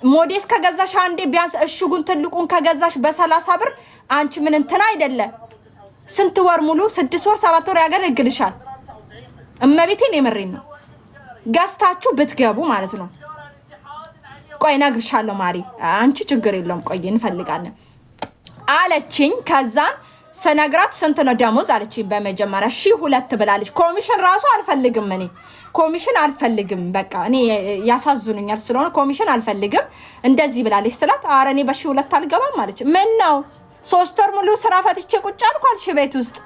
ሞዴስ ከገዛሽ አንዴ ቢያንስ እሽጉን ትልቁን ከገዛሽ በ30 ብር አንቺ ምን እንትን አይደለ ስንት ወር ሙሉ 6 ወር 7 ወር ያገለግልሻል እመቤቴን የመረኝ ነው ጋስታችሁ ብትገቡ ማለት ነው ቆይ ነግርሻለሁ ማሪ አንቺ ችግር የለም ቆይ እንፈልጋለን አለችኝ ከዛን ሰነግራት ስንት ነው ደሞዝ አለችኝ በመጀመሪያ 2 ብላለች ኮሚሽን ራሱ አልፈልግም እኔ ኮሚሽን አልፈልግም በቃ እኔ ያሳዝኑኛል ስለሆነ ኮሚሽን አልፈልግም እንደዚህ ብላለች ስላት አረ እኔ በ2 አልገባም ማለች ምን ነው 3 ወር ሙሉ ስራ ፈትቼ ቁጭ አልኳልሽ ቤት ውስጥ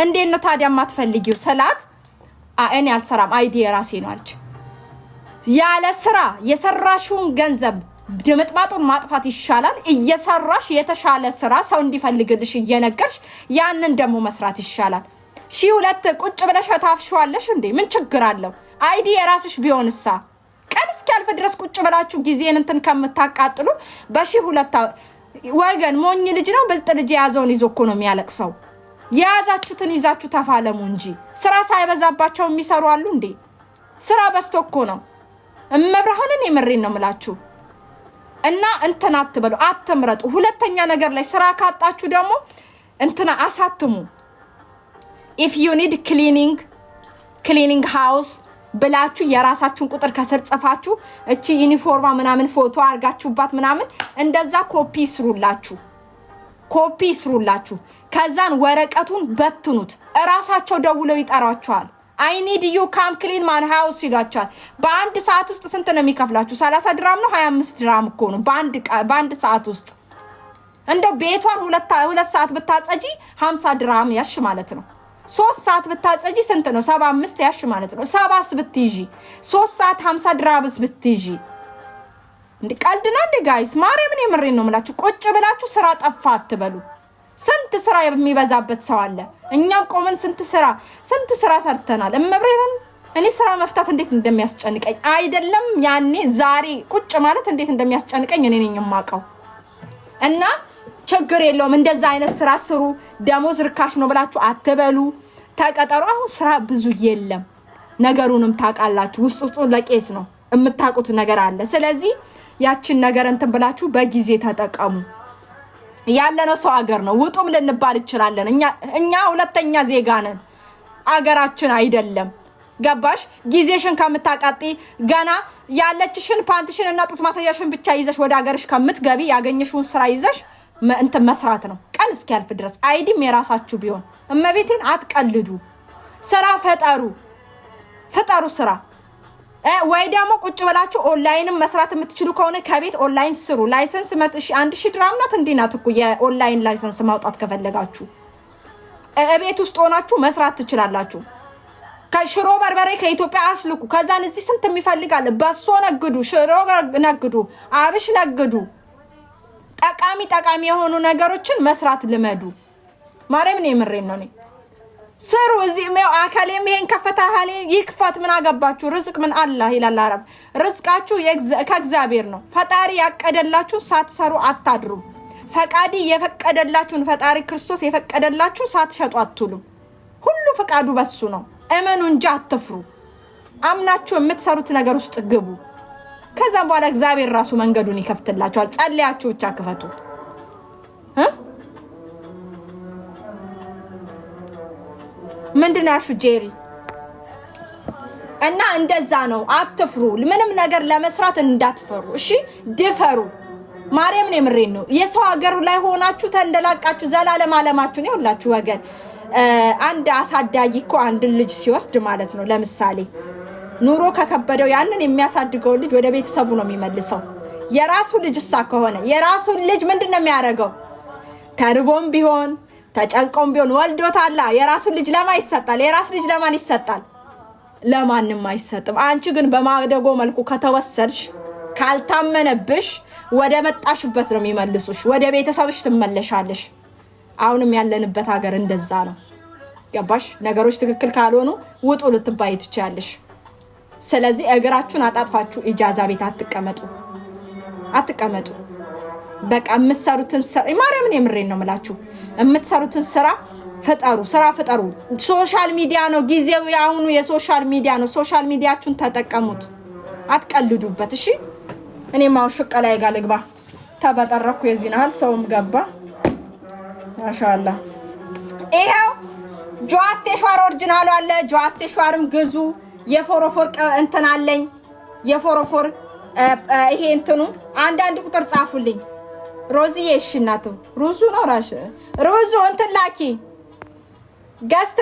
እንዴት ነው ታዲያ ማትፈልጊው ስላት እኔ አልሰራም አይዲ ራሴ ነው አለች ያለ ስራ የሰራሽውን ገንዘብ ድምጥማጡን ማጥፋት ይሻላል እየሰራሽ የተሻለ ስራ ሰው እንዲፈልግልሽ እየነገርሽ ያንን ደሞ መስራት ይሻላል 2 ቁጭ ብለሽ ታፍሽዋለሽ እንዴ ምን ችግር አለው አይዲ የራስሽ ቢሆንሳ ቀን እስኪያልፍ ድረስ ቁጭ ብላችሁ ጊዜን እንትን ከምታቃጥሉ በ2 ወገን ሞኝ ልጅ ነው ብልጥ ልጅ ያዘውን ይዞ እኮ ነው የሚያለቅሰው ያዛችሁትን ይዛችሁ ተፋለሙ እንጂ ስራ ሳይበዛባቸው የሚሰሩ አሉ እንዴ ስራ በዝቶ እኮ ነው እመብርሃንን የምሬን ነው ምላችሁ እና እንትና አትበሉ አትምረጡ ሁለተኛ ነገር ላይ ስራ ካጣችሁ ደግሞ እንትና አሳትሙ if you need cleaning house ብላችሁ የራሳችሁን ቁጥር ከስር ጽፋችሁ እቺ ዩኒፎርማ ምናምን ፎቶ አርጋችሁባት ምናምን እንደዛ ኮፒ ስሩላችሁ ከዛን ወረቀቱን በትኑት እራሳቸው ደውለው ይጠራቸዋል I need you come clean my house ይሏቸዋል በአንድ ሰዓት ውስጥ ስንት ነው የሚከፍላችሁ 30 ድራም ነው 25 ድራም እኮ ነው በአንድ ሰዓት ውስጥ እንደው ቤቷን 2 ሰዓት ብታጸጂ 50 ድራም ያሽ ማለት ነው 3 ሰዓት ብታጸጂ ስንት ነው 75 ያሽ ማለት ነው 70 ብትይጂ 3 ሰዓት 50 ድራምስ ብትይጂ እንዴ ቀልድና እንዴ ጋይስ ማርያምን የምሬን ነው የምላችሁ ቁጭ ብላችሁ ስራ ጠፋ አትበሉ ስንት ስራ የሚበዛበት ሰው አለ እኛም ቆመን ስንት ስራ ሰርተናል እመብሬን እኔ ስራ መፍታት እንዴት እንደሚያስጨንቀኝ አይደለም ያኔ ዛሬ ቁጭ ማለት እንዴት እንደሚያስጨንቀኝ እኔ ነኝ የማውቀው እና ችግር የለውም እንደዛ አይነት ስራ ስሩ ደሞዝ ርካሽ ነው ብላችሁ አትበሉ ተቀጠሩ አሁን ስራ ብዙ የለም ነገሩንም ታውቃላችሁ ውስጡ ለቄስ ነው የምታውቁት ነገር አለ ስለዚህ ያችን ነገር እንትን ብላችሁ በጊዜ ተጠቀሙ ያለነው ሰው ሀገር ነው ውጡም ልንባል ይችላልን እኛ ሁለተኛ ዜጋ ነን አገራችን አይደለም ገባሽ ጊዜሽን ከምታቃጢ ገና ያለችሽን ፓንትሽን እና ጡት ማሳያሽን ብቻ ይዘሽ ወደ ሀገርሽ ከምትገቢ ያገኘሽውን ስራ ይዘሽ እንትን መስራት ነው ቀን እስኪያልፍ ድረስ አይዲም የራሳችሁ ቢሆን እመቤቴን አትቀልዱ ስራ ፈጠሩ ስራ ወይ ደግሞ ቁጭ ብላችሁ ኦንላይንም መስራት የምትችሉ ከሆነ ከቤት ኦንላይን ስሩ ላይሰንስ 1000 ድራም ናት እንዲናት እኮ የኦንላይን ላይሰንስ ማውጣት ከፈለጋችሁ እቤት ውስጥ ሆናችሁ መስራት ትችላላችሁ ከሽሮ በርበሬ ከኢትዮጵያ አስልኩ ከዛን እዚህ ስንት የሚፈልጋል በሶ ነግዱ ሽሮ ነግዱ አብሽ ነግዱ ጠቃሚ የሆኑ ነገሮችን መስራት ልመዱ ማርያምን የምሬን ነው ስሩ እዚህ ነው አካሌም ይሄን ከፈታሃሌ ይክፈት ምን አገባችሁ ርዝቅ ምን አላህ ይላል አረብ ርዝቃችሁ ከእግዚአብሔር ነው ፈጣሪ ያቀደላችሁ ሳትሰሩ አታድሩ ፈቃዲ የፈቀደላችሁን ፈጣሪ ክርስቶስ የፈቀደላችሁ ሳትሸጡ አትሉ ሁሉ ፈቃዱ በሱ ነው እመኑ እንጂ አትፍሩ አምናችሁ የምትሰሩት ነገር ውስጥ ግቡ ከዛም በኋላ እግዚአብሔር ራሱ መንገዱን ይከፍትላችኋል ጸልያችሁ ብቻ ክፈቱ ምንድነው ያሹ ጄሪ እና እንደዛ ነው አትፍሩ ምንም ነገር ለመስራት እንዳትፈሩ እሺ ድፈሩ ማርያምን የምሬን ነው የሰው ሀገር ላይ ሆናችሁ ተንደላቃችሁ ዘላለም አለማችሁን ይውላችሁ ወገን አንድ አሳዳጊ እኮ አንድ ልጅ ሲወስድ ማለት ነው ለምሳሌ ኑሮ ከከበደው ያንን የሚያሳድገው ልጅ ወደ ቤተሰቡ ነው የሚመልሰው የራሱ ልጅሳ ከሆነ የራሱ ልጅ ምንድነው የሚያደርገው ተርቦም ቢሆን ተጨንቆም ቢሆን ወልዶታላ የራሱ ልጅ ለማን ይሰጣል የራስ ልጅ ለማን ይሰጣል ለማንንም አይሰጥም አንቺ ግን በማደጎ መልኩ ከተወሰድሽ ካልታመነብሽ ወደ መጣሽበት ነው የሚመልሱሽ ወደ ቤተሰብሽ ትመለሻለሽ አሁንም ያለንበት ሀገር እንደዛ ነው ገባሽ ነገሮች ትክክል ካልሆኑ ውጡ ልትባይ ትቻለሽ ስለዚህ እግራችሁን አጣጥፋችሁ ኢጃዛ ቤት አትቀመጡ በቃ የምትሰሩትን ማርያምን የምሬን ነው የምላችሁ የምትሰሩትን ስራ ፈጠሩ ሶሻል ሚዲያ ነው ጊዜው ያሁኑ የሶሻል ሚዲያ ነው ሶሻል ሚዲያችሁን ተጠቀሙት አትቀልዱበት እሺ እኔም አሁን ሽቀላይ ጋር ልግባ ተበጠረኩ የዚህናል ሰውም ገባ ማሻአላ ይሄው ጆአስቴሽዋር ኦሪጂናሉ አለ ጆአስቴሽዋርም ግዙ የፎሮፎር እንትን አለኝ የፎሮፎር ይሄ እንትኑ አንዳንድ ቁጥር ጻፉልኝ ሮዚዬ እሺ እናቱ ሩዙ ነው ራሽ ሩዙ እንትን ላኪ ገስት